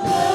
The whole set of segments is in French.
Thank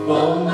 Bon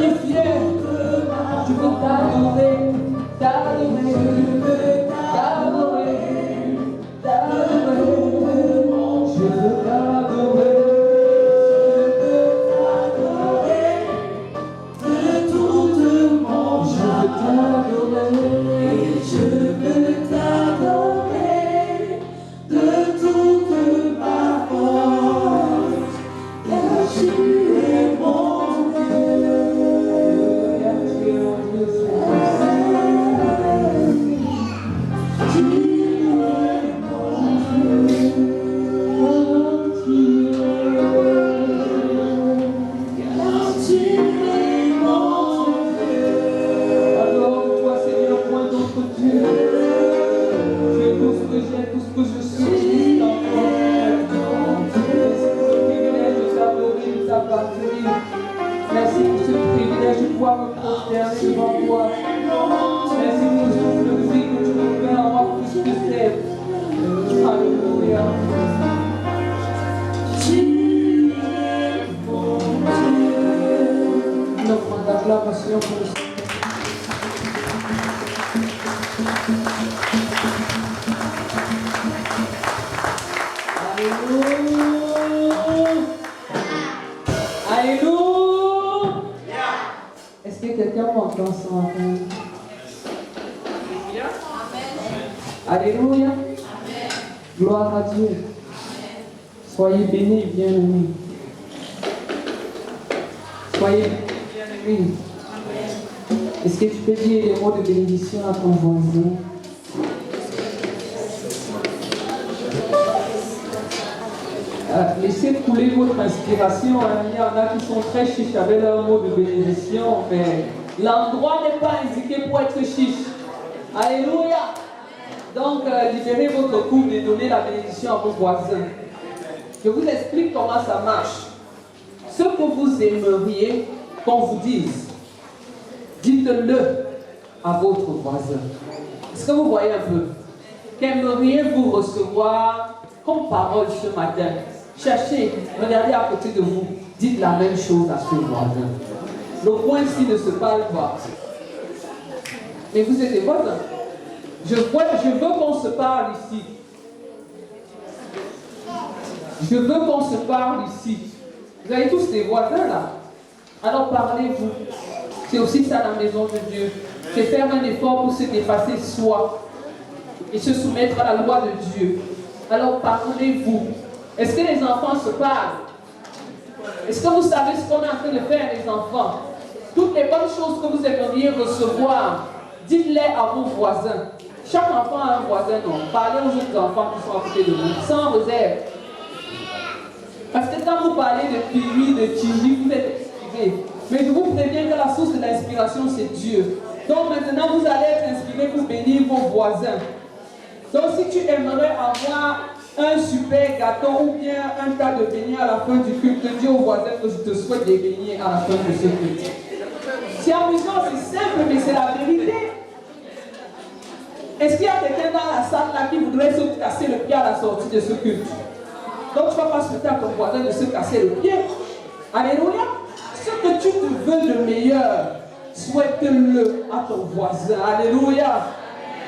glorifier. Je veux t'adorer, t'adorer, t'adorer, t'adorer. Je veux t'adorer. Merci pour ce privilège de pouvoir me prosterner devant toi. Merci pour ce plaisir que tu me fais en moi plus que c'est. Alléluia. Nous offrons l'acclamation pour le Seigneur. Alléluia. Alléluia. Est-ce que quelqu'un m'entend son matin? Alléluia. Gloire à Dieu. Soyez bénis, bien-aimés. Soyez bénis, bien-aimés. Est-ce que tu peux dire des mots de bénédiction à ton voisin? Laissez couler votre inspiration. Il y en a qui sont très chiches avec leurs mots de bénédiction, mais l'endroit n'est pas indiqué pour être chiche. Alléluia. Donc, libérez votre couple et donnez la bénédiction à vos voisins. Je vous explique comment ça marche. Ce que vous aimeriez qu'on vous dise, dites-le à votre voisin. Est-ce que vous voyez un peu? Qu'aimeriez-vous recevoir comme parole ce matin? Cherchez, regardez à côté de vous, dites la même chose à ce voisin. Le coin-ci ne se parle pas. Mais vous êtes des voisins. Je veux qu'on se parle ici. Je veux qu'on se parle ici. Vous avez tous des voisins là. Alors parlez-vous. C'est aussi ça la maison de Dieu. C'est faire un effort pour se dépasser soi et se soumettre à la loi de Dieu. Alors parlez-vous. Est-ce que les enfants se parlent? Est-ce que vous savez ce qu'on est en train de faire, les enfants? Toutes les bonnes choses que vous aimeriez recevoir, dites-les à vos voisins. Chaque enfant a un voisin, non? Parlez aux autres enfants qui sont à côté de vous, sans réserve. Parce que quand vous parlez de Piri, de Tiri, vous êtes inspiré. Mais je vous préviens que la source de l'inspiration, c'est Dieu. Donc maintenant, vous allez être inspiré pour bénir vos voisins. Donc si tu aimerais avoir un super gâteau ou bien un tas de beignets à la fin du culte, dis aux voisins que je te souhaite des beignets à la fin de ce culte. C'est amusant, c'est simple, mais c'est la vérité. Est-ce qu'il y a quelqu'un dans la salle là qui voudrait se casser le pied à la sortie de ce culte? Donc tu ne vas pas souhaiter à ton voisin de se casser le pied. Alléluia. Ce que tu te veux de meilleur, souhaite-le à ton voisin. Alléluia.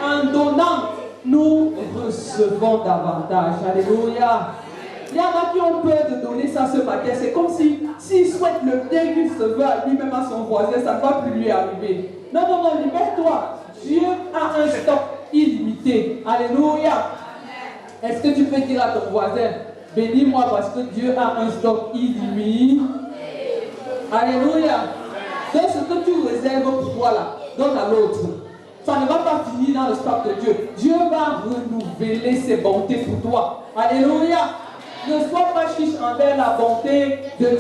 En donnant, nous recevons davantage. Alléluia. Il y en a qui ont peur de donner ça ce matin. C'est comme si, s'il souhaite le bien qu'il se veut à lui-même à son voisin, ça ne va plus lui arriver. Non, non, non, libère-toi. Dieu a un stock illimité. Alléluia. Est-ce que tu peux dire à ton voisin, bénis-moi parce que Dieu a un stock illimité? Alléluia. Donc ce que tu réserves pour toi là, donne à l'autre. Ça ne va pas finir dans le stock de Dieu. Dieu va renouveler ses bontés pour toi. Alléluia. Ne sois pas chiche envers la bonté de Dieu.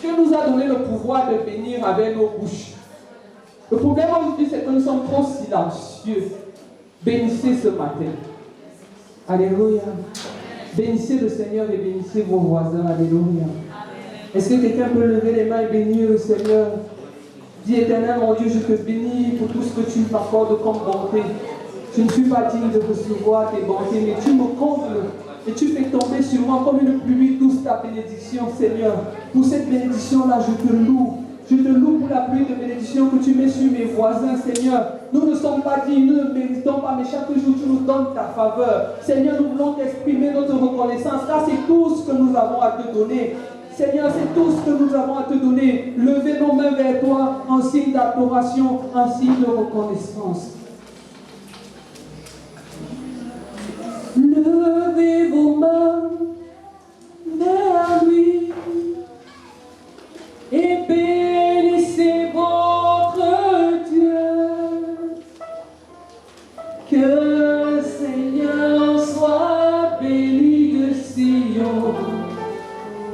Dieu nous a donné le pouvoir de bénir avec nos bouches. Le problème aujourd'hui, c'est que nous sommes trop silencieux. Bénissez ce matin. Alléluia. Bénissez le Seigneur et bénissez vos voisins. Alléluia. Est-ce que quelqu'un peut lever les mains et bénir le Seigneur? Dis, Éternel, mon Dieu, je te bénis pour tout ce que tu m'accordes comme bonté. Je ne suis pas digne de recevoir tes bontés, mais tu me combles et tu fais tomber sur moi comme une pluie douce ta bénédiction, Seigneur. Pour cette bénédiction-là, je te loue. Je te loue pour la pluie de bénédiction que tu mets sur mes voisins, Seigneur. Nous ne sommes pas dignes, nous ne méritons pas, mais chaque jour tu nous donnes ta faveur. Seigneur, nous voulons t'exprimer notre reconnaissance, car c'est tout ce que nous avons à te donner. Seigneur, c'est tout ce que nous avons à te donner. Levez nos mains vers toi en signe d'adoration, en signe de reconnaissance. Levez vos mains vers lui et bénissez votre Dieu. Que le Seigneur soit béni de Sion,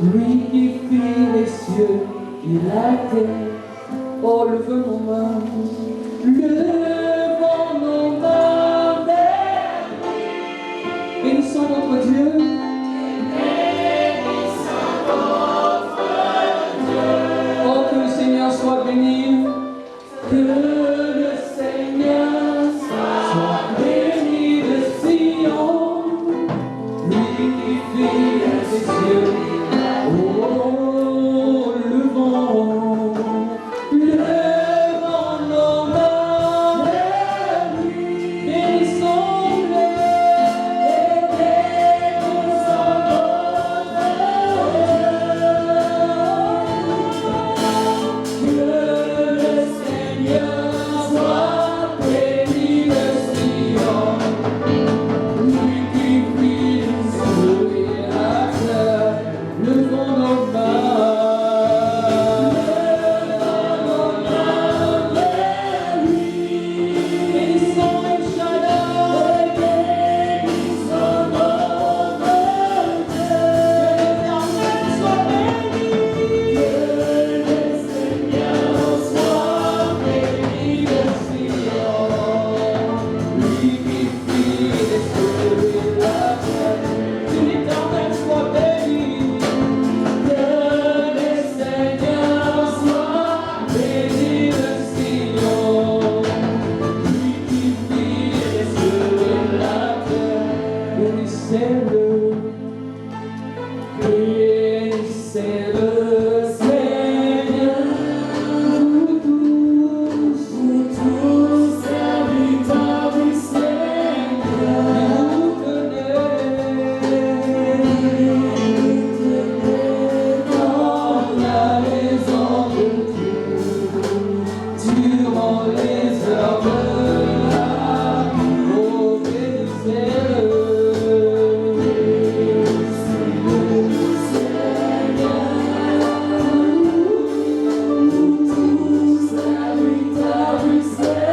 lui qui fit les cieux et la terre. Oh, levons nos mains, levons nos mains vers lui. Bénissons notre Dieu. Oh, que le Seigneur soit béni. Que le Seigneur soit béni de Sion, lui qui fit les cieux. Oh, levons nos mains vers lui. Bénissons-le et bénissons notre Dieu. Que le Seigneur soit béni de Sion, lui qui fit les cieux et la terre. Levons nos mains vers lui. Bénissons El Shaddai, bénissons notre Dieu. Que l'Éternel soit béni. Que le Seigneur soit béni de Sion, lui qui fit les cieux et la terre. Que l'Éternel soit béni. Que le Seigneur soit béni de Sion, lui qui fit les cieux et la terre. Bénissez-le, bénissez-le, Seigneur, vous tous serviteurs du Seigneur. Vous tenez dans la maison de Dieu, durant les heures de la vie. Oh, bénissez-le, Seigneur, vous tous serviteurs du Seigneur,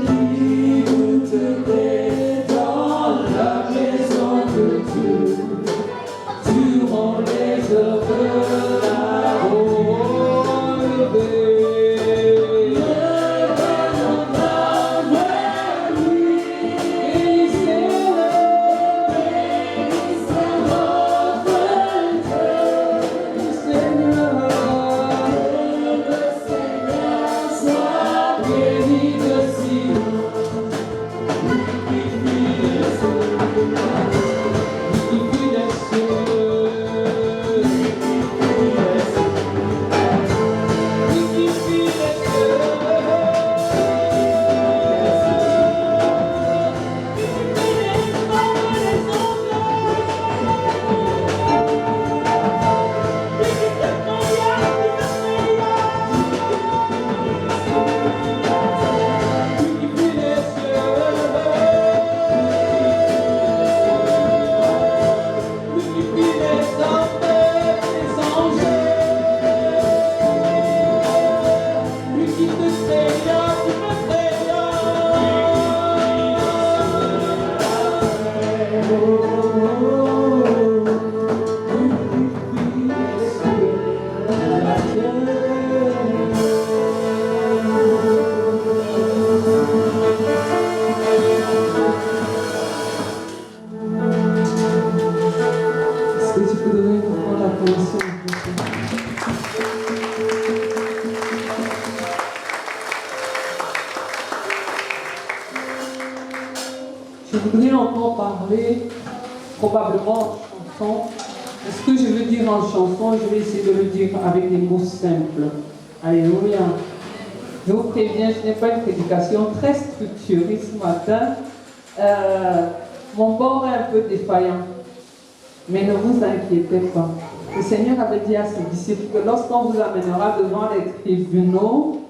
qui vous tenez dans la maison de Dieu, durant les heures de la vie. Oh, levez nos mains vers lui. Bénissez-le, bénissez notre Dieu. Seigneur, que le Seigneur soit béni de Sion, lui qui fit les cieux, lui qui fit les cieux, lui qui fit les cieux, lui qui fit les cieux. Est-ce que tu peux donner une fois la position? Je voudrais encore parler, probablement en chanson, Ce que je veux dire en chanson, je vais essayer de le dire avec des mots simples. Alléluia. Je vous préviens, je n'ai pas une prédication très structurée ce matin. Mon bord est un peu défaillant. Mais ne vous inquiétez pas. Le Seigneur avait dit à ses disciples que lorsqu'on vous amènera devant les tribunaux,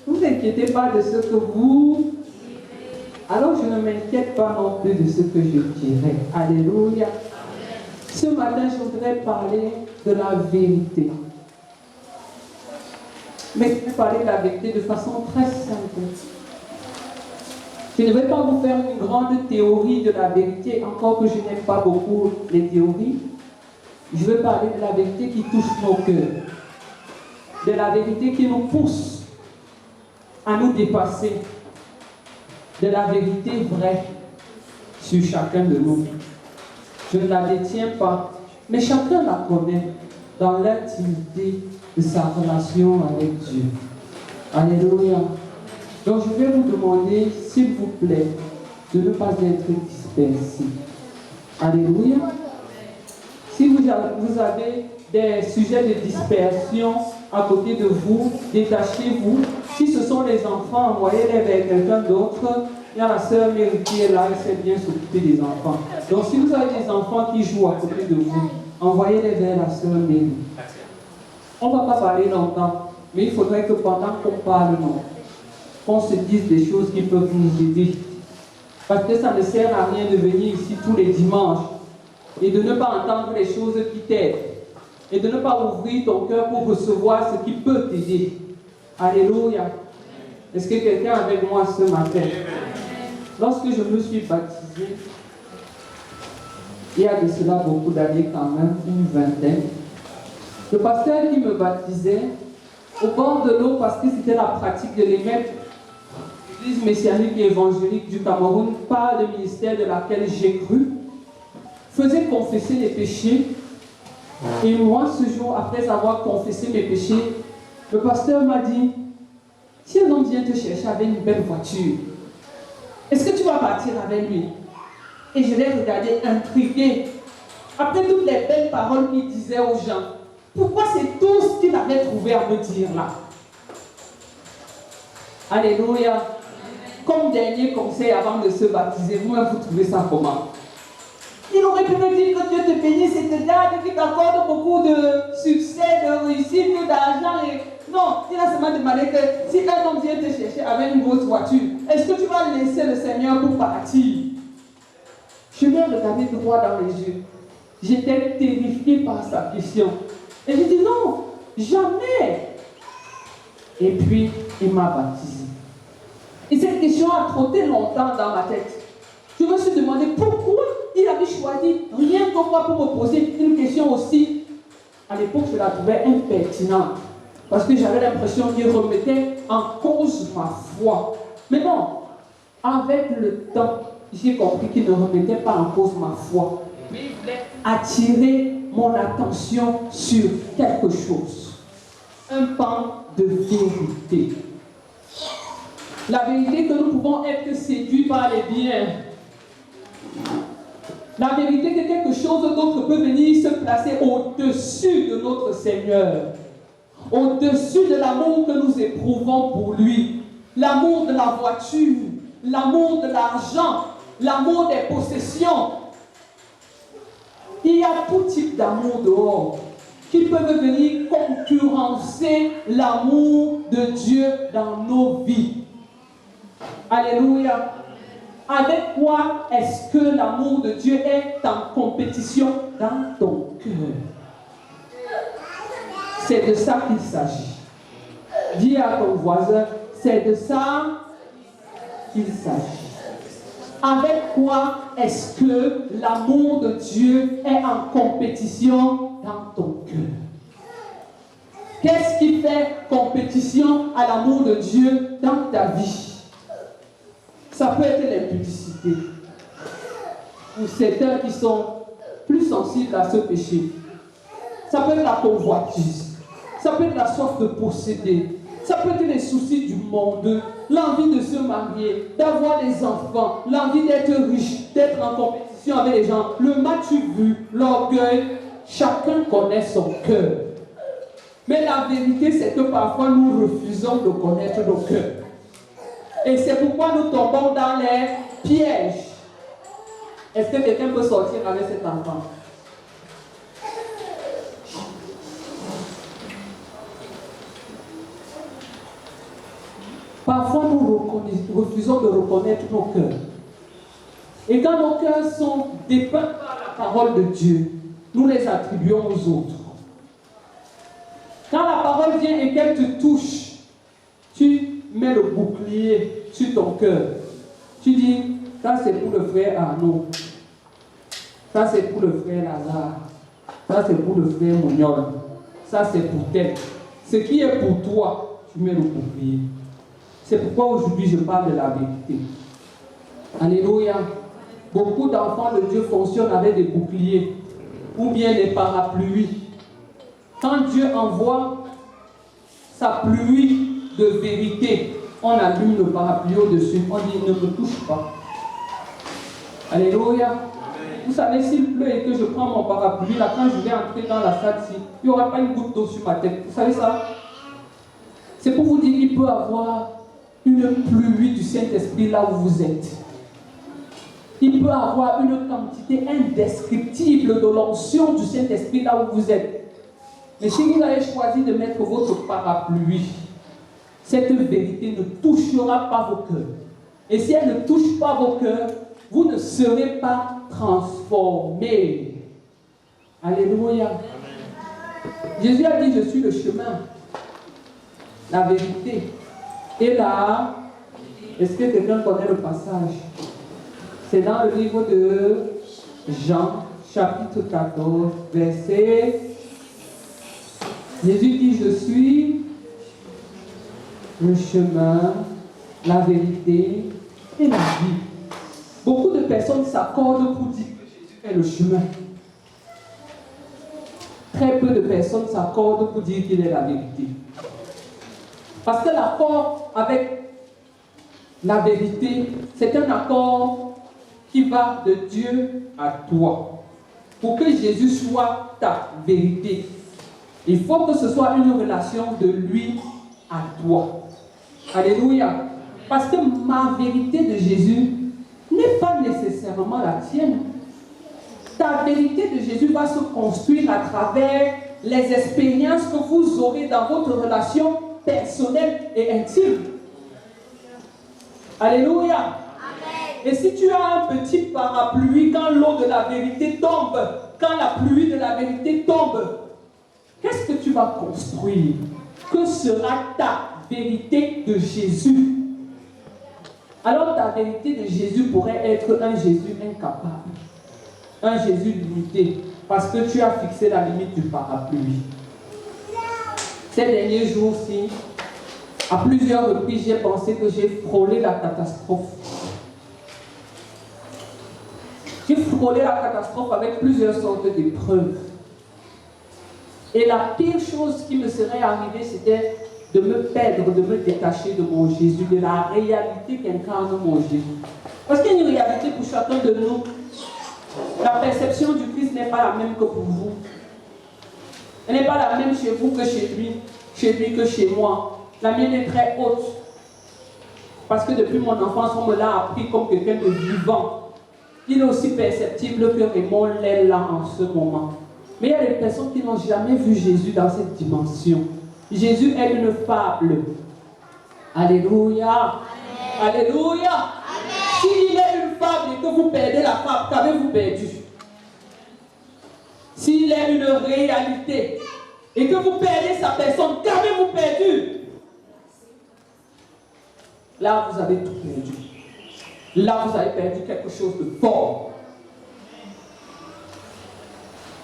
ne vous inquiétez pas de ce que vous... Alors je ne m'inquiète pas non plus de ce que je dirai. Alléluia. Ce matin, je voudrais parler de la vérité. Mais je vais parler de la vérité de façon très simple. Je ne vais pas vous faire une grande théorie de la vérité, encore que je n'aime pas beaucoup les théories. Je veux parler de la vérité qui touche nos cœurs. De la vérité qui nous pousse à nous dépasser. De la vérité vraie sur chacun de nous. Je ne la détiens pas, mais chacun la connaît dans l'intimité de sa relation avec Dieu. Alléluia. Donc je vais vous demander, s'il vous plaît, de ne pas être dispersés. Alléluia. Si vous avez des sujets de dispersion à côté de vous, détachez-vous. Si ce sont les enfants, envoyez-les vers quelqu'un d'autre. Il y a la sœur Mary qui est là, elle sait bien s'occuper des enfants. Donc si vous avez des enfants qui jouent à côté de vous, envoyez-les vers la sœur Mary. On ne va pas parler longtemps, mais il faudrait que pendant qu'on parle, qu'on se dise des choses qui peuvent nous aider. Parce que ça ne sert à rien de venir ici tous les dimanches et de ne pas entendre les choses qui t'aident et de ne pas ouvrir ton cœur pour recevoir ce qui peut t'aider. Alléluia. Est-ce que quelqu'un est avec moi ce matin? Lorsque je me suis baptisé, il y a de cela beaucoup d'années quand même, une vingtaine, le pasteur qui me baptisait, au bord de l'eau, parce que c'était la pratique de les mettre, l'Église messianique et évangélique du Cameroun, par le ministère de laquelle j'ai cru, faisait confesser les péchés. Et moi, ce jour, après avoir confessé mes péchés, le pasteur m'a dit, si un homme vient te chercher avec une belle voiture, est-ce que tu vas partir avec lui? Et je l'ai regardé intrigué. Après toutes les belles paroles qu'il disait aux gens, pourquoi c'est tout ce qu'il avait trouvé à me dire là? Alléluia. Comme dernier conseil avant de se baptiser, vous-même vous trouvez ça comment? Il aurait pu me dire que Dieu te bénisse et te garde, qu'il t'accorde beaucoup de succès, de réussite, d'argent. Non, il a seulement demandé que si un homme vient te chercher avec une grosse voiture, est-ce que tu vas laisser le Seigneur pour partir? Je l'ai regardé droit dans les yeux. J'étais terrifiée par sa question. Et je dis non, jamais. Et puis, il m'a baptisé. Et cette question a trotté longtemps dans ma tête. Je me suis demandé pourquoi il avait choisi rien que moi pour me poser une question aussi. À l'époque, je la trouvais impertinente. Parce que j'avais l'impression qu'il remettait en cause ma foi. Mais non, avec le temps, j'ai compris qu'il ne remettait pas en cause ma foi. Mais il voulait attirer mon attention sur quelque chose. Un pan de vérité. La vérité que nous pouvons être séduits par les biens. La vérité que quelque chose d'autre peut venir se placer au-dessus de notre Seigneur. Au-dessus de l'amour que nous éprouvons pour lui. L'amour de la voiture, l'amour de l'argent, l'amour des possessions. Il y a tout type d'amour dehors qui peuvent venir concurrencer l'amour de Dieu dans nos vies. Alléluia. Avec quoi est-ce que l'amour de Dieu est en compétition dans ton cœur? C'est de ça qu'il s'agit. Dis à ton voisin, c'est de ça qu'il s'agit. Avec quoi est-ce que l'amour de Dieu est en compétition dans ton cœur? Qu'est-ce qui fait compétition à l'amour de Dieu dans ta vie? Ça peut être l'impudicité. Pour certains qui sont plus sensibles à ce péché. Ça peut être la convoitise. Ça peut être la soif de posséder. Ça peut être les soucis du monde. L'envie de se marier, d'avoir des enfants, l'envie d'être riche, d'être en compétition avec les gens. Le m'as-tu vu, l'orgueil. chacun connaît son cœur. Mais la vérité, c'est que parfois nous refusons de connaître nos cœurs. Et c'est pourquoi nous tombons dans les pièges. Est-ce que quelqu'un peut sortir avec cet enfant? Parfois, nous refusons de reconnaître nos cœurs. Et quand nos cœurs sont dépeints par la parole de Dieu, nous les attribuons aux autres. Quand la parole vient et qu'elle te touche, tu mets le bouclier sur ton cœur. Tu dis, ça c'est pour le frère Arnaud. Ça c'est pour le frère Lazare. Ça c'est pour le frère Mouniol. Ça c'est pour tel. Ce qui est pour toi, tu mets le bouclier. C'est pourquoi aujourd'hui je parle de la vérité. Alléluia. Beaucoup d'enfants de Dieu fonctionnent avec des boucliers ou bien des parapluies. Quand Dieu envoie sa pluie de vérité, on allume le parapluie au-dessus, on dit ne me touche pas. Alléluia. Vous savez, s'il pleut et que je prends mon parapluie, là, quand je vais entrer dans la salle-ci, il n'y aura pas une goutte d'eau sur ma tête. Vous savez ça? C'est pour vous dire qu'il peut y avoir une pluie du Saint-Esprit là où vous êtes. Il peut y avoir une quantité indescriptible de l'onction du Saint-Esprit là où vous êtes. Mais si vous avez choisi de mettre votre parapluie, cette vérité ne touchera pas vos cœurs. Et si elle ne touche pas vos cœurs, vous ne serez pas transformés. Alléluia. Jésus a dit, je suis le chemin, la vérité. Et là, est-ce que quelqu'un connaît le passage? C'est dans le livre de Jean, chapitre 14, verset. Jésus dit, je suis le chemin, la vérité et la vie. Beaucoup de personnes s'accordent pour dire que Jésus est le chemin. Très peu de personnes s'accordent pour dire qu'il est la vérité. Parce que l'accord avec la vérité, c'est un accord qui va de Dieu à toi. Pour que Jésus soit ta vérité, il faut que ce soit une relation de lui à toi. Alléluia. Parce que ma vérité de Jésus n'est pas nécessairement la tienne. Ta vérité de Jésus va se construire à travers les expériences que vous aurez dans votre relation personnelle et intime. Alléluia. Amen. Et si tu as un petit parapluie, quand l'eau de la vérité tombe, quand la pluie de la vérité tombe, qu'est-ce que tu vas construire? Que sera ta vérité de Jésus? Alors ta vérité de Jésus pourrait être un Jésus incapable, un Jésus limité, parce que tu as fixé la limite du parapluie. Ces derniers jours-ci, à plusieurs reprises, j'ai pensé que j'ai frôlé la catastrophe. J'ai frôlé la catastrophe avec plusieurs sortes d'épreuves. Et la pire chose qui me serait arrivée, c'était de me perdre, de me détacher de mon Jésus, de la réalité qu'incarne mon Jésus. Parce qu'il y a une réalité pour chacun de nous. La perception du Christ n'est pas la même que pour vous. Elle n'est pas la même chez vous que chez lui que chez moi. La mienne est très haute. Parce que depuis mon enfance, on me l'a appris comme quelqu'un de vivant. Il est aussi perceptible que Raymond l'est là en ce moment. Mais il y a des personnes qui n'ont jamais vu Jésus dans cette dimension. Jésus est une fable. Alléluia. Amen. Alléluia. S'il est une fable et que vous perdez la fable, qu'avez-vous perdu? S'il est une réalité et que vous perdez sa personne, qu'avez-vous perdu? Là, vous avez tout perdu. Là, vous avez perdu quelque chose de fort.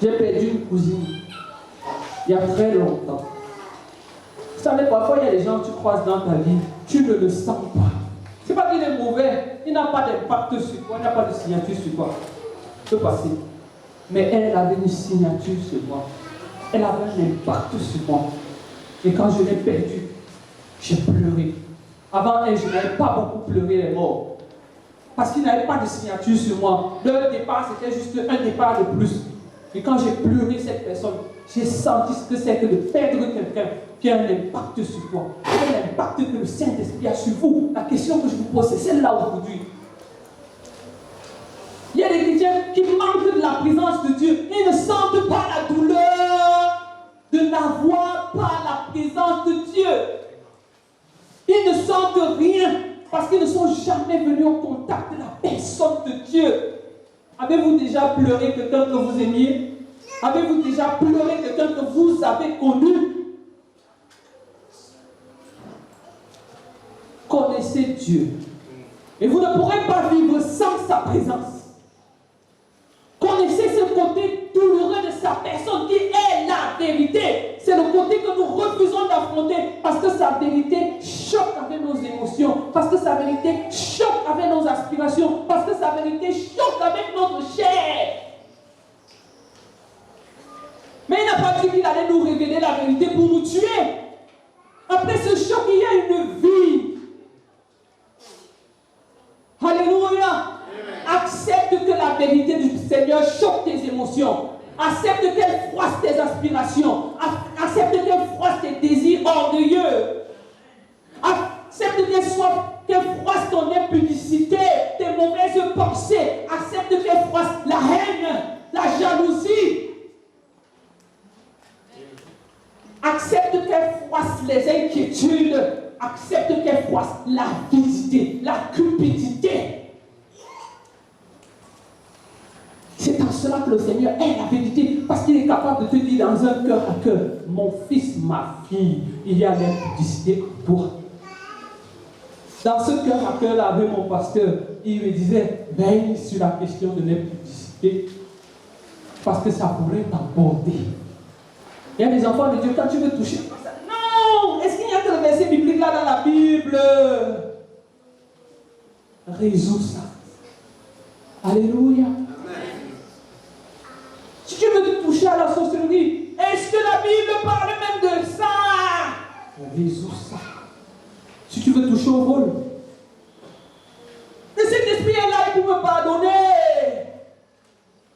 J'ai perdu une cousine il y a très longtemps. Vous savez, parfois, il y a des gens que tu croises dans ta vie, tu ne le sens pas. Ce n'est pas qu'il est mauvais, il n'a pas d'impact sur toi, il n'a pas de signature sur toi. Ça peut passer. Mais elle avait une signature sur moi. Elle avait un impact sur moi. Et quand je l'ai perdue, j'ai pleuré. Avant elle, je n'avais pas beaucoup pleuré les morts. Parce qu'il n'avait pas de signature sur moi. Leur départ, c'était juste un départ de plus. Et quand j'ai pleuré cette personne, j'ai senti ce que c'est que de perdre quelqu'un qui a un impact sur toi. Quel impact que le Saint-Esprit a sur vous? La question que je vous pose, c'est celle-là aujourd'hui. Il y a des chrétiens qui manquent de la présence de Dieu. Ils ne sentent pas la douleur de n'avoir pas la présence de Dieu. Ils ne sentent rien parce qu'ils ne sont jamais venus au contact de la personne de Dieu. Avez-vous déjà pleuré quelqu'un que vous aimiez? Avez-vous déjà pleuré quelqu'un que vous avez connu? Connaissez Dieu. Et vous ne pourrez pas vivre sans sa présence. Connaissez ce côté douloureux de sa personne qui est la vérité. C'est le côté que nous refusons d'affronter parce que sa vérité choque avec nos émotions, parce que sa vérité choque avec nos aspirations, parce que sa vérité choque avec notre chair. Mais il n'a pas dit qu'il allait nous révéler la vérité pour nous tuer. Après ce choc, il y a une vie. Alléluia. Accepte que la vérité du Seigneur choque tes émotions. Accepte qu'elle froisse tes aspirations. Accepte qu'elle froisse tes désirs orgueilleux. Accepte qu'elle froisse ton impudicité, tes mauvaises pensées. Accepte qu'elle froisse la haine, la jalousie. Accepte qu'elle froisse les inquiétudes. Accepte qu'elle froisse l'avidité, la cupidité. C'est en cela que le Seigneur est la vérité, parce qu'il est capable de te dire dans un cœur à cœur, mon fils, ma fille, il y a l'impudicité en toi. Dans ce cœur à cœur là avec mon pasteur, il me disait, veille sur la question de l'impudicité, parce que ça pourrait t'emporter. Il y a des enfants de Dieu, quand tu veux toucher, non, est-ce qu'il y a que le verset biblique là dans la Bible? Résous ça. Alléluia. Si tu veux te toucher à la sorcellerie, est-ce que la Bible parle même de ça? Résous ça. Si tu veux toucher au vol, le Saint-Esprit est là pour me pardonner.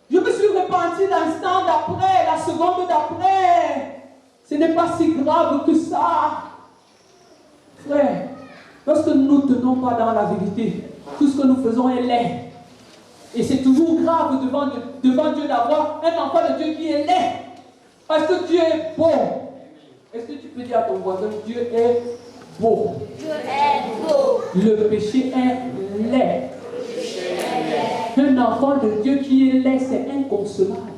Je me suis repenti l'instant d'après, la seconde d'après. Ce n'est pas si grave que ça. Frère, lorsque nous ne tenons pas dans la vérité, tout ce que nous faisons est laid. Et c'est toujours grave devant Dieu d'avoir un enfant de Dieu qui est laid. Parce que Dieu est beau. Est-ce que tu peux dire à ton voisin, Dieu est beau? Dieu est beau. Le péché est laid. Un enfant de Dieu qui est laid, c'est inconsolable.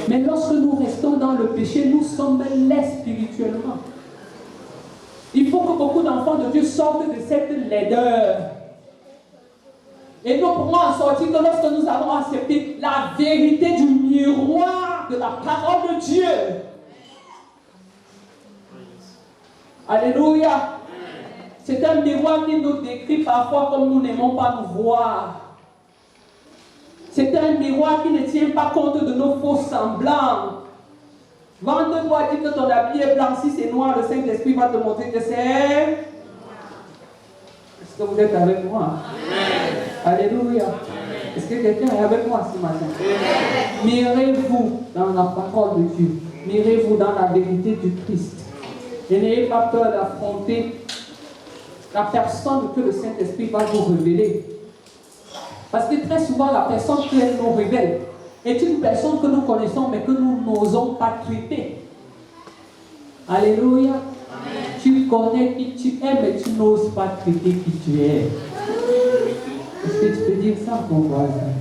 Mais lorsque nous restons dans le péché, nous sommes laids spirituellement. Il faut que beaucoup d'enfants de Dieu sortent de cette laideur. Et nous pourrons en sortir que lorsque nous allons accepter la vérité du miroir de la parole de Dieu. Alléluia. C'est un miroir qui nous décrit parfois comme nous n'aimons pas nous voir. C'est un miroir qui ne tient pas compte de nos faux semblants. Vente-toi, dis que ton habit est blanc, si c'est noir, le Saint-Esprit va te montrer que c'est. Est-ce que vous êtes avec moi? Amen. Alléluia. Amen. Est-ce que quelqu'un est avec moi ce matin? Amen. Mirez-vous dans la parole de Dieu. Mirez-vous dans la vérité du Christ. Et n'ayez pas peur d'affronter la personne que le Saint-Esprit va vous révéler. Parce que très souvent, la personne qu'elle nous révèle est une personne que nous connaissons, mais que nous n'osons pas traiter. Alléluia. Amen. Tu connais qui tu es, mais tu n'oses pas traiter qui tu es. Est-ce que tu peux dire ça à ton voisin?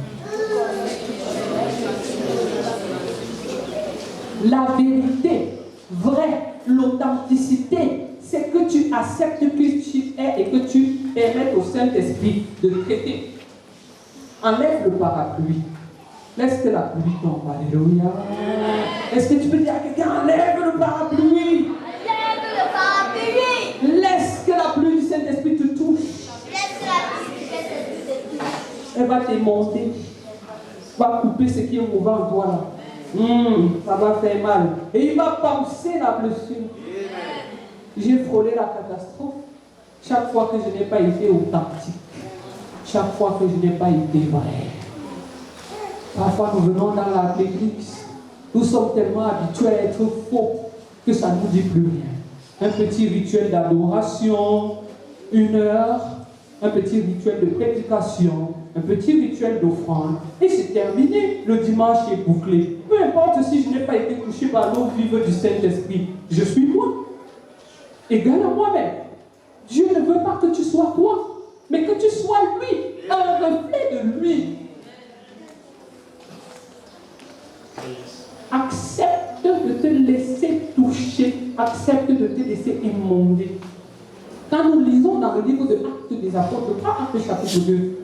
La vérité, vraie, l'authenticité, c'est que tu acceptes qui tu es et que tu permets au Saint-Esprit de traiter. Enlève le parapluie. Laisse que la pluie tombe. Alléluia. Est-ce que tu peux dire à quelqu'un, enlève le parapluie? Enlève le parapluie. Laisse que la pluie du Saint-Esprit te touche. Laisse que la pluie du Saint-Esprit te touche. Elle va te monter. Va couper ce qui est mouvant en toi là. Ça va faire mal. Et il va pousser la blessure. J'ai frôlé la catastrophe. Chaque fois que je n'ai pas été authentique. Chaque fois que je n'ai pas été vrai. Parfois, nous venons dans l'église. Nous sommes tellement habitués à être faux que ça ne nous dit plus rien. Un petit rituel d'adoration, 1 heure, un petit rituel de prédication, un petit rituel d'offrande, et c'est terminé. Le dimanche est bouclé. Peu importe si je n'ai pas été touché par l'eau vive du Saint-Esprit, je suis moi, égal à moi-même. Dieu ne veut pas que tu sois toi, mais que tu sois lui, un reflet de lui. Accepte de te laisser toucher, accepte de te laisser émonder. Quand nous lisons dans le livre de Actes des Apôtres, Actes chapitre 2,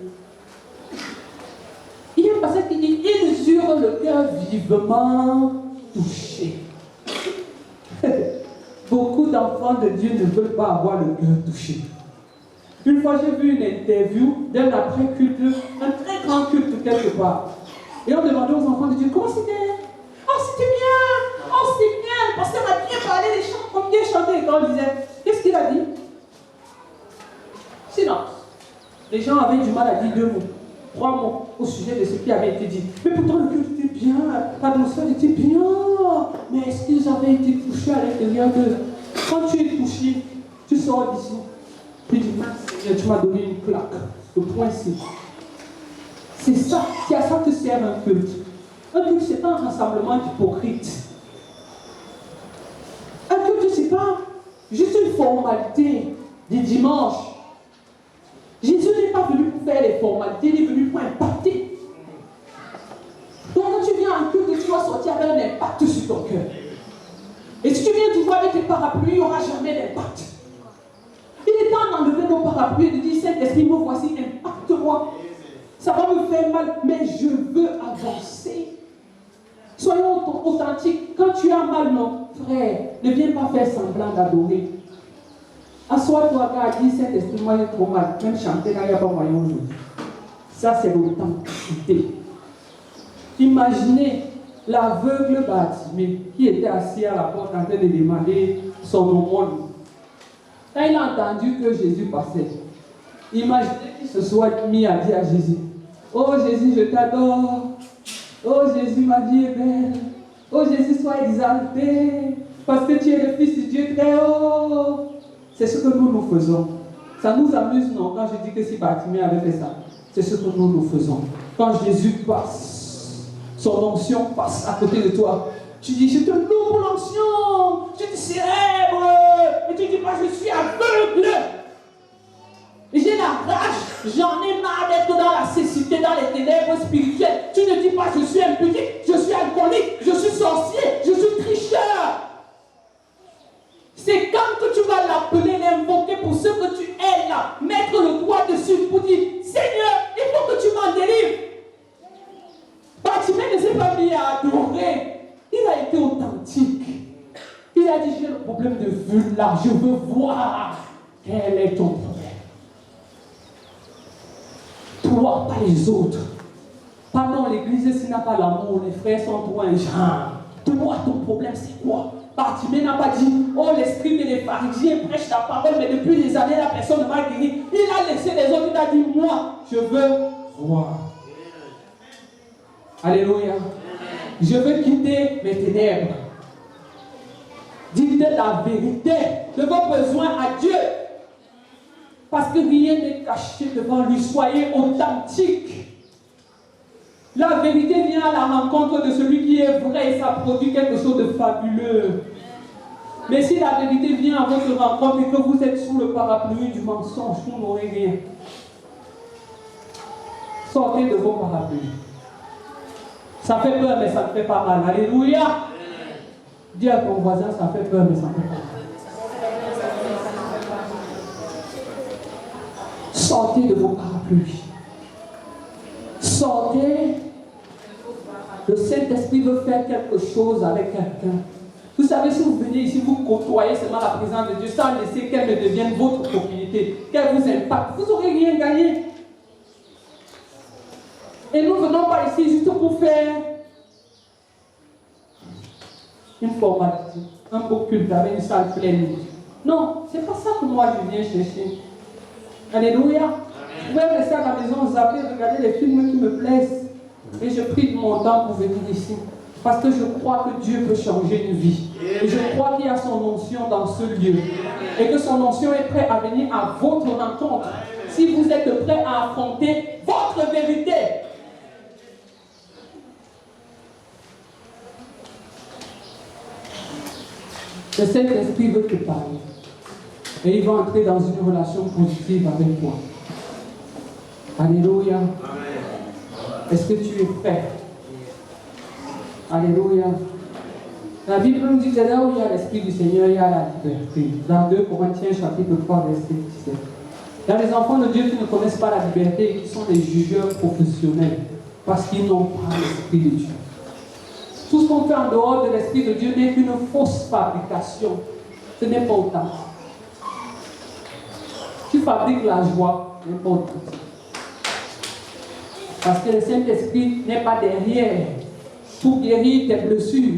il y a un passage qui dit « Ils eurent le cœur vivement touché ». Beaucoup d'enfants de Dieu ne veulent pas avoir le cœur touché. Une fois, j'ai vu une interview d'un après-culte, un très grand culte quelque part. Et on demandait aux enfants de Dieu, comment c'était? Oh, c'était bien! Oh, c'était bien! Le pasteur a bien parlé, les chants ont bien chanté. Et quand on disait, qu'est-ce qu'il a dit? Silence. Les gens avaient du mal à dire 2 mots, 3 mots au sujet de ce qui avait été dit. Mais pourtant, le culte était bien, l'atmosphère était bien. Mais est-ce qu'ils avaient été touchés à l'intérieur d'eux? Quand tu es touché, tu sors d'ici. Tu dis, Seigneur, tu m'as donné une claque. Le point C. C'est ça, c'est à ça que sert un culte. Un culte, ce n'est pas un rassemblement d'hypocrites. Un culte, ce n'est pas juste une formalité du dimanche. Jésus n'est pas venu pour faire les formalités, il est venu pour impacter. Donc quand tu viens en culte, tu dois sortir avec un impact sur ton cœur. Et si tu viens toujours avec les parapluies, il n'y aura jamais d'impact. Il est temps d'enlever nos parapluies et de dire, Saint-Esprit, me voici, impacte-moi. Ça va me faire mal, mais je veux avancer. Soyons authentiques. Quand tu as mal, mon frère, ne viens pas faire semblant d'adorer. Assois-toi, car dis, Saint-Esprit, moi j'ai trop mal. Même chanter, là, il n'y a pas moyen aujourd'hui. Ça, c'est l'authenticité. Imaginez l'aveugle Bartimée qui était assis à la porte en train de demander son aumône. Quand il a entendu que Jésus passait, imaginez qu'il se soit mis à dire à Jésus, oh Jésus, je t'adore. Oh Jésus, ma vie est belle. Oh Jésus, sois exalté. Parce que tu es le Fils de Dieu très haut. C'est ce que nous faisons. Ça nous amuse, non? Quand je dis que si Bartimée avait fait ça, c'est ce que nous faisons. Quand Jésus passe, son onction passe à côté de toi, tu dis, je te loue pour l'onction. Tu te célèbres. Et tu dis pas, je suis aveugle. J'ai la rage, j'en ai marre d'être dans la cécité, dans les ténèbres spirituelles. Tu ne dis pas, je suis impudique, je suis alcoolique, je suis sorcier, je suis tricheur. C'est quand que tu vas l'appeler, l'invoquer pour ce que tu es là, mettre le doigt dessus pour dire, Seigneur, il faut que tu m'en délivres. Bartimée ne s'est pas mis à adorer, il a été authentique. Il a dit, j'ai le problème de vue là, je veux voir quel est ton problème. Toi, pas les autres. Pas dans l'église, s'il n'a pas l'amour, les frères sont trop ingrats. Toi, ton problème, c'est quoi? Bartimée n'a pas dit, oh, l'esprit et les pharisiens prêchent la parole, mais depuis des années, la personne ne m'a guéri. Il a laissé les autres, il a dit, moi, je veux voir. Alléluia. Je veux quitter mes ténèbres. Dites la vérité de vos besoins à Dieu. Parce que rien n'est caché devant lui. Soyez authentiques. La vérité vient à la rencontre de celui qui est vrai et ça produit quelque chose de fabuleux. Mais si la vérité vient à votre rencontre et que vous êtes sous le parapluie du mensonge, vous n'aurez rien. Sortez de vos parapluies. Ça fait peur, mais ça ne fait pas mal. Alléluia. Dis à ton voisin, ça fait peur, mais ça ne fait pas mal. Sortez de vos parapluies. Sortez. Le Saint-Esprit veut faire quelque chose avec quelqu'un. Vous savez, si vous venez ici, vous côtoyez seulement la présence de Dieu sans laisser qu'elle ne devienne votre propriété, qu'elle vous impacte, vous n'aurez rien gagné. Et nous ne venons pas ici juste pour faire une formalité, un beau culte avec une salle pleine. Non, c'est pas ça que moi je viens chercher. Alléluia. Vous pouvez rester à la maison, zapper, regarder les films qui me plaisent. Et je prie de mon temps pour venir ici. Parce que je crois que Dieu peut changer une vie. Et je crois qu'il y a son onction dans ce lieu. Et que son onction est prêt à venir à votre rencontre. Si vous êtes prêt à affronter votre vérité. Le Saint-Esprit veut te parler. Et il va entrer dans une relation positive avec toi. Alléluia. Est-ce que tu es prêt? Alléluia. La Bible nous dit que là où il y a l'Esprit du Seigneur, il y a la liberté. Dans 2 Corinthiens chapitre 3, verset 17. Il y a les enfants de Dieu qui ne connaissent pas la liberté et qui sont des jugeurs professionnels parce qu'ils n'ont pas l'Esprit de Dieu. Tout ce qu'on fait en dehors de l'Esprit de Dieu n'est qu'une fausse fabrication. Ce n'est pas authentique. Tu fabriques la joie, ce n'est pas authentique. Parce que le Saint-Esprit n'est pas derrière pour guérir tes blessures.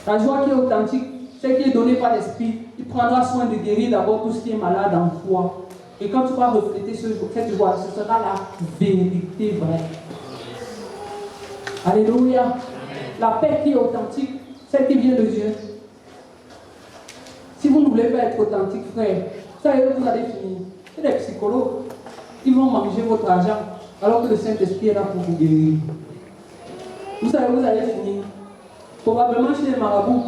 La joie qui est authentique, celle qui est donnée par l'Esprit, il prendra soin de guérir d'abord tout ce qui est malade en toi. Et quand tu vas refléter cette joie, ce sera la vérité vraie. Alléluia. La paix qui est authentique, celle qui vient de Dieu. Si vous ne voulez pas être authentique, frère, ça y est, vous allez finir. C'est des psychologues. Ils vont manger votre argent alors que le Saint-Esprit est là pour vous guérir. Vous savez, vous allez finir. Probablement chez les marabouts.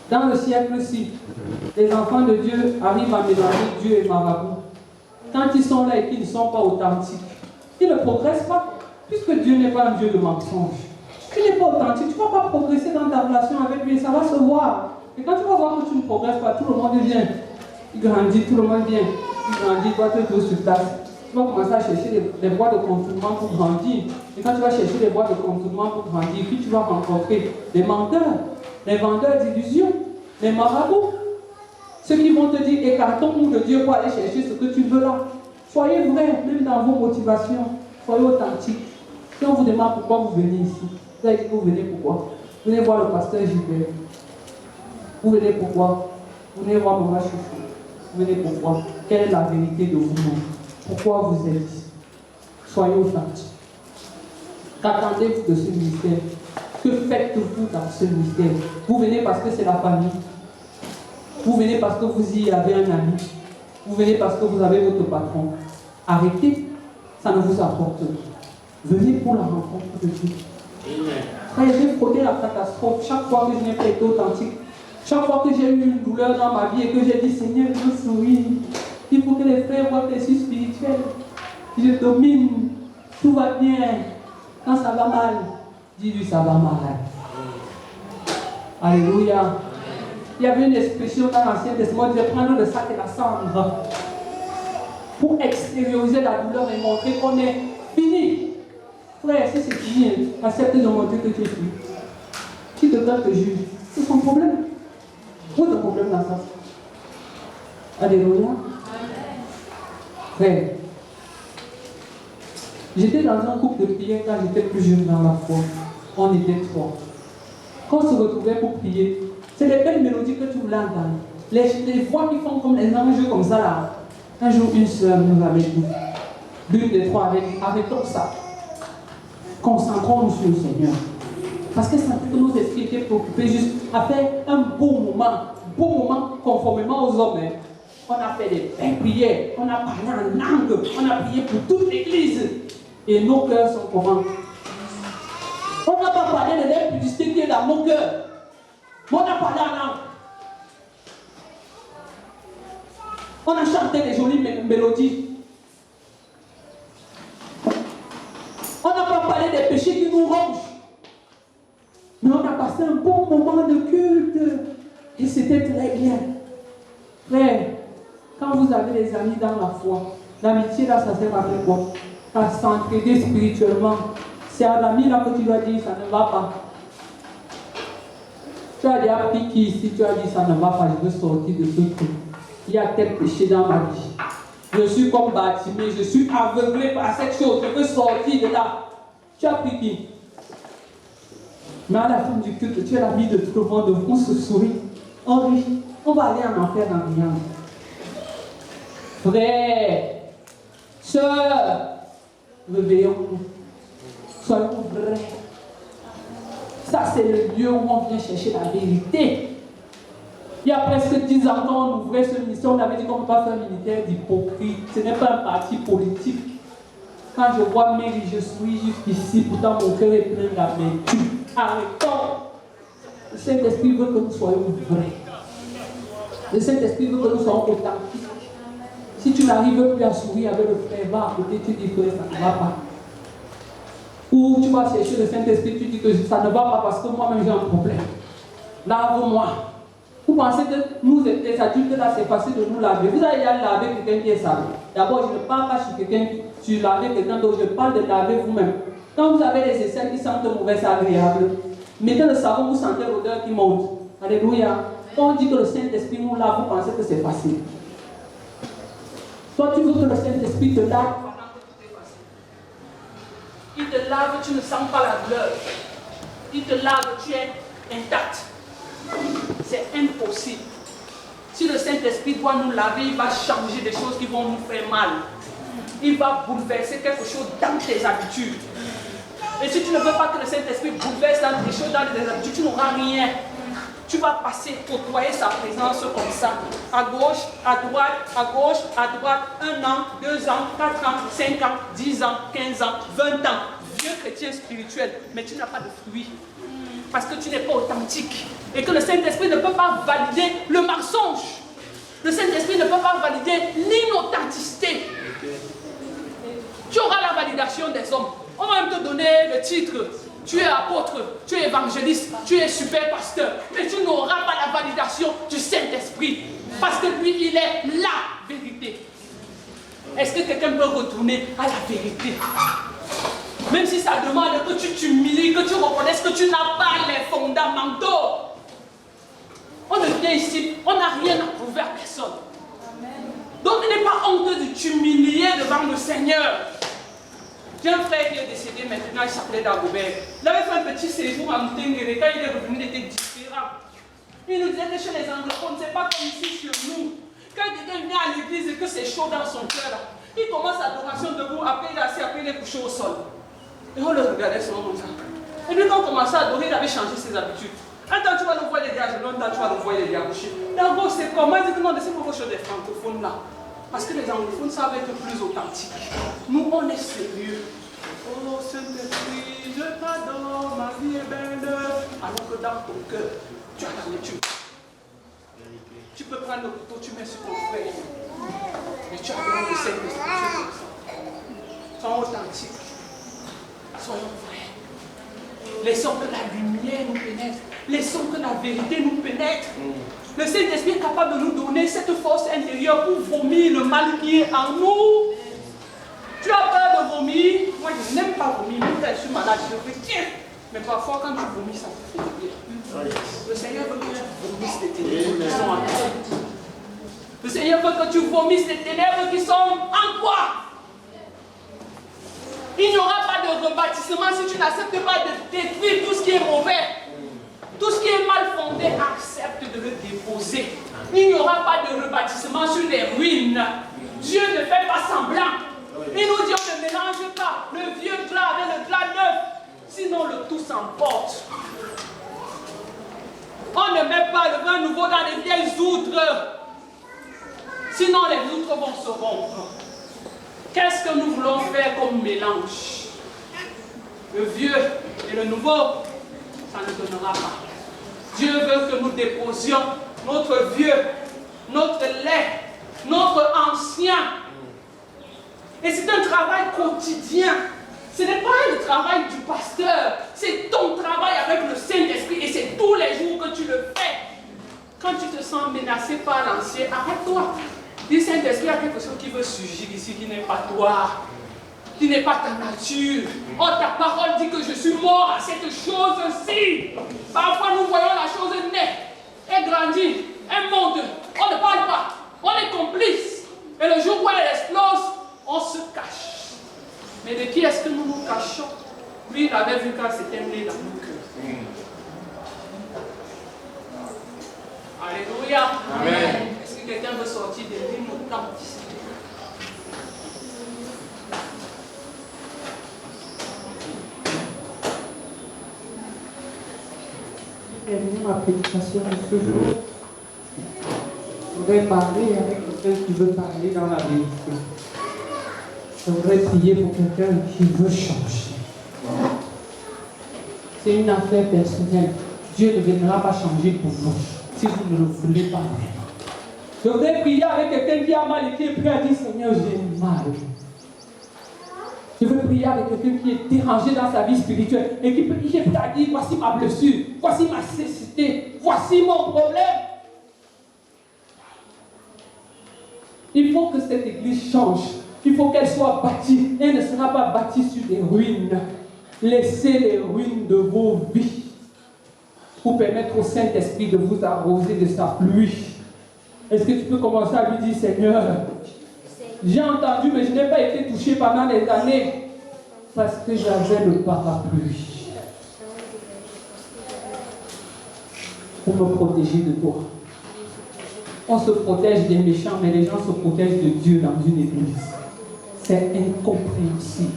Dans le siècle-ci, les enfants de Dieu arrivent à mélanger Dieu et marabout. Quand ils sont là et qu'ils ne sont pas authentiques, ils ne progressent pas, puisque Dieu n'est pas un Dieu de mensonge. Tu n'es pas authentique, tu ne vas pas progresser dans ta relation avec lui, ça va se voir. Et quand tu vas voir que tu ne progresses pas, tout le monde vient. Il grandit, tout le monde vient. Il grandit, toi tu es tout sur place. Tu vas commencer à chercher des voies de contournement pour grandir. Et quand tu vas chercher des voies de contournement pour grandir, puis tu vas rencontrer des menteurs, des vendeurs d'illusions, des marabouts. Ceux qui vont te dire, écartons-nous de Dieu pour aller chercher ce que tu veux là. Soyez vrais, même dans vos motivations. Soyez authentiques. Si on vous demande pourquoi vous venez ici, vous allez dire que vous venez pourquoi? Vous venez voir le pasteur Gilbert. Vous venez pourquoi? Vous venez voir Maman Chouchou. Vous venez pourquoi? Quelle est la vérité de vous-même? Pourquoi vous êtes ici? Soyez authentiques. Qu'attendez-vous de ce ministère? Que faites-vous dans ce ministère? Vous venez parce que c'est la famille. Vous venez parce que vous y avez un ami. Vous venez parce que vous avez votre patron. Arrêtez, ça ne vous apporte rien. Venez pour la rencontre de Dieu. Frère, j'ai frôlé la catastrophe chaque fois que je n'ai pas été authentique. Chaque fois que j'ai eu une douleur dans ma vie et que j'ai dit, Seigneur, je souris. Il faut que les frères voient que je suis spirituel. Je domine. Tout va bien. Quand ça va mal, dis-lui, ça va mal. Alléluia. Il y avait une expression dans l'Ancien Testament, il disait prendre le sac et la cendre pour extérioriser la douleur et montrer qu'on est fini. Frère, si c'est fini, accepte de montrer que tu es fini. Si quelqu'un te juge, c'est son problème. Où est le problème dans ça? Alléluia. Frère, j'étais dans un groupe de prière quand j'étais plus jeune dans la foi. On était trois. Quand on se retrouvait pour prier, c'est les belles mélodies que tu voulais entendre. Les voix qui font comme les anges comme ça là. Un jour, une soeur nous avait dit, l'une des trois arrêtons ça. Concentrons-nous sur le Seigneur. Parce que c'est que nos esprits étaient préoccupés juste à faire un beau moment conformément aux hommes. On a fait des belles prières, on a parlé en langue, on a prié pour toute l'église. Et nos cœurs sont comment? On n'a pas parlé de l'impudicité qui est dans nos cœurs. Mais on a parlé en langue. On a chanté des jolies mélodies. On n'a pas parlé des péchés qui nous rongent. Mais on a passé un bon moment de culte. Et c'était très bien. Frère, quand vous avez des amis dans la foi, l'amitié là, ça sert à faire quoi? À s'entraider spirituellement. C'est à l'ami là que tu dois dire ça ne va pas. Tu as déjà appris qu'ici, tu as dit ça ne va pas, je veux sortir de ce truc. Il y a tel péché dans ma vie. Je suis comme Bartimée, je suis aveuglé par cette chose, je veux sortir de là. Tu as appris qui? Mais à la fin du culte, tu es l'ami de tout le monde, on se sourit. On rit, on va aller en enfer en riant. Frère, soeur, réveillons-nous. Soyons vrais. Ça, c'est le lieu où on vient chercher la vérité. Il y a presque 10 ans, quand on ouvrait ce ministère, on avait dit qu'on ne peut pas faire un ministère d'hypocrite. Ce n'est pas un parti politique. Quand je vois Mary, je suis jusqu'ici, pourtant mon cœur est plein d'amertume. Arrêtons. Le Saint-Esprit veut que nous soyons vrais. Le Saint-Esprit veut que nous soyons authentiques. Si tu n'arrives plus à sourire avec le frère, va à côté, tu dis que ça ne va pas. Ou tu vas chercher le Saint-Esprit, tu dis que ça ne va pas parce que moi-même j'ai un problème. Lave-moi. Vous pensez que nous, les adultes, là, c'est facile de nous laver. Vous allez aller laver quelqu'un qui est sale. D'abord, je ne parle pas sur quelqu'un, sur laver quelqu'un d'autre, je parle de laver vous-même. Quand vous avez les aisselles qui sentent mauvais, c'est agréable. Mettez le savon, vous sentez l'odeur qui monte. Alléluia. Quand on dit que le Saint-Esprit nous lave, vous pensez que c'est facile. Toi, tu veux que le Saint-Esprit te lave. Il te lave, tu ne sens pas la douleur. Il te lave, tu es intact. C'est impossible. Si le Saint-Esprit doit nous laver, il va changer des choses qui vont nous faire mal. Il va bouleverser quelque chose dans tes habitudes. Et si tu ne veux pas que le Saint-Esprit bouleverse dans des choses, dans tes habitudes, tu n'auras rien. Tu vas passer, côtoyer sa présence comme ça. À gauche, à droite, à gauche, à droite. 1 an, 2 ans, 4 ans, 5 ans, 10 ans, 15 ans, 20 ans. Vieux chrétien spirituel, mais tu n'as pas de fruits. Parce que tu n'es pas authentique. Et que le Saint-Esprit ne peut pas valider le mensonge. Le Saint-Esprit ne peut pas valider l'inauthenticité. Tu auras la validation des hommes. On va même te donner le titre. Tu es apôtre, tu es évangéliste, tu es super pasteur. Mais tu n'auras pas la validation du Saint-Esprit. Parce que lui, il est la vérité. Est-ce que quelqu'un peut retourner à la vérité? Même si ça demande que tu t'humilies, que tu reconnaisses que tu n'as pas les fondamentaux. On ne vient ici, on n'a rien à prouver à personne. Donc il n'est pas honteux de t'humilier devant le Seigneur. J'ai un frère qui est décédé maintenant, il s'appelait Dagobert. Il avait fait un petit séjour à Moutenguere. Quand il est revenu, il était différent. Il nous disait que chez les anglophones, ce n'est pas comme ici chez nous. Quand quelqu'un vient à l'église et que c'est chaud dans son cœur, il commence l'adoration debout, après il est assis, après il est couché au sol. Et on le regardait seulement comme ça. Et puis quand on commençait à adorer, il avait changé ses habitudes. Un temps tu vas le voir les gars, un temps tu vas le voir les gars coucher. D'abord c'est comment il dit que non, c'est pour vos choses des francophones là. Parce que les anglophones savent être plus authentiques. Nous on est sérieux. Oh Saint-Esprit, je t'adore, ma vie est belle. Alors que dans ton cœur, tu as la lecture. Tu peux prendre le couteau, tu mets sur ton frère. Mais tu as besoin de Saint-Esprit. Soyons authentiques. Soyons vrais. Laissons que la lumière nous pénètre. Laissons que la vérité nous pénètre. Le Saint-Esprit est capable de nous donner cette force intérieure pour vomir le mal qui est en nous. Tu as peur de vomir. Moi, je n'aime pas vomir. Même quand je suis malade, je fais tiens. Mais parfois, quand tu vomis, ça te fait du bien. Le Seigneur veut que tu vomisses les ténèbres qui sont en toi. Le Seigneur veut que tu vomisses les ténèbres qui sont en toi. Il n'y aura pas de rebâtissement si tu n'acceptes pas de détruire tout ce qui est mauvais. Tout ce qui est mal fondé, accepte de le déposer. Il n'y aura pas de rebâtissement sur les ruines. Dieu ne fait pas semblant. Il nous dit on ne mélange pas le vieux drap avec le drap neuf. Sinon le tout s'emporte. On ne met pas le vin nouveau dans les vieilles outres. Sinon les outres vont se rompre. Qu'est-ce que nous voulons faire comme mélange? Le vieux et le nouveau, ça ne donnera pas. Dieu veut que nous déposions notre vieux, notre lait, notre ancien. Et c'est un travail quotidien. Ce n'est pas le travail du pasteur, c'est ton travail avec le Saint-Esprit et c'est tous les jours que tu le fais. Quand tu te sens menacé par l'ancien, arrête-toi. Dis Saint-Esprit, il y a quelque chose qui veut surgir ici qui n'est pas toi, qui n'est pas ta nature. Oh, ta parole dit que je suis mort à cette chose-ci. Parfois nous voyons la chose naître, elle grandit, elle monte, on ne parle pas, on est complice. Et le jour où elle explose, on se cache. Mais de qui est-ce que nous nous cachons? Lui, il avait vu quand c'était né dans nos cœurs. Alléluia. Amen. Est-ce que quelqu'un veut sortir de l'inauthenticité? terminer ma prédication de ce jour, je voudrais parler avec quelqu'un qui veut parler dans la vérité. Je voudrais prier pour quelqu'un qui veut changer. C'est une affaire personnelle. Dieu ne viendra pas changer pour vous si vous ne le voulez pas. Je voudrais prier avec quelqu'un qui a mal et qui est prêt à dire Seigneur, j'ai mal. Je veux prier avec quelqu'un qui est dérangé dans sa vie spirituelle et qui est prêt à dire voici ma blessure, voici ma cécité, voici mon problème. Il faut que cette église change. Il faut qu'elle soit bâtie. Elle ne sera pas bâtie sur des ruines. Laissez les ruines de vos vies pour permettre au Saint-Esprit de vous arroser de sa pluie. Est-ce que tu peux commencer à lui dire Seigneur, j'ai entendu mais je n'ai pas été touché pendant des années parce que j'avais le parapluie pour me protéger de toi. On se protège des méchants mais les gens se protègent de Dieu dans une église. C'est incompréhensible.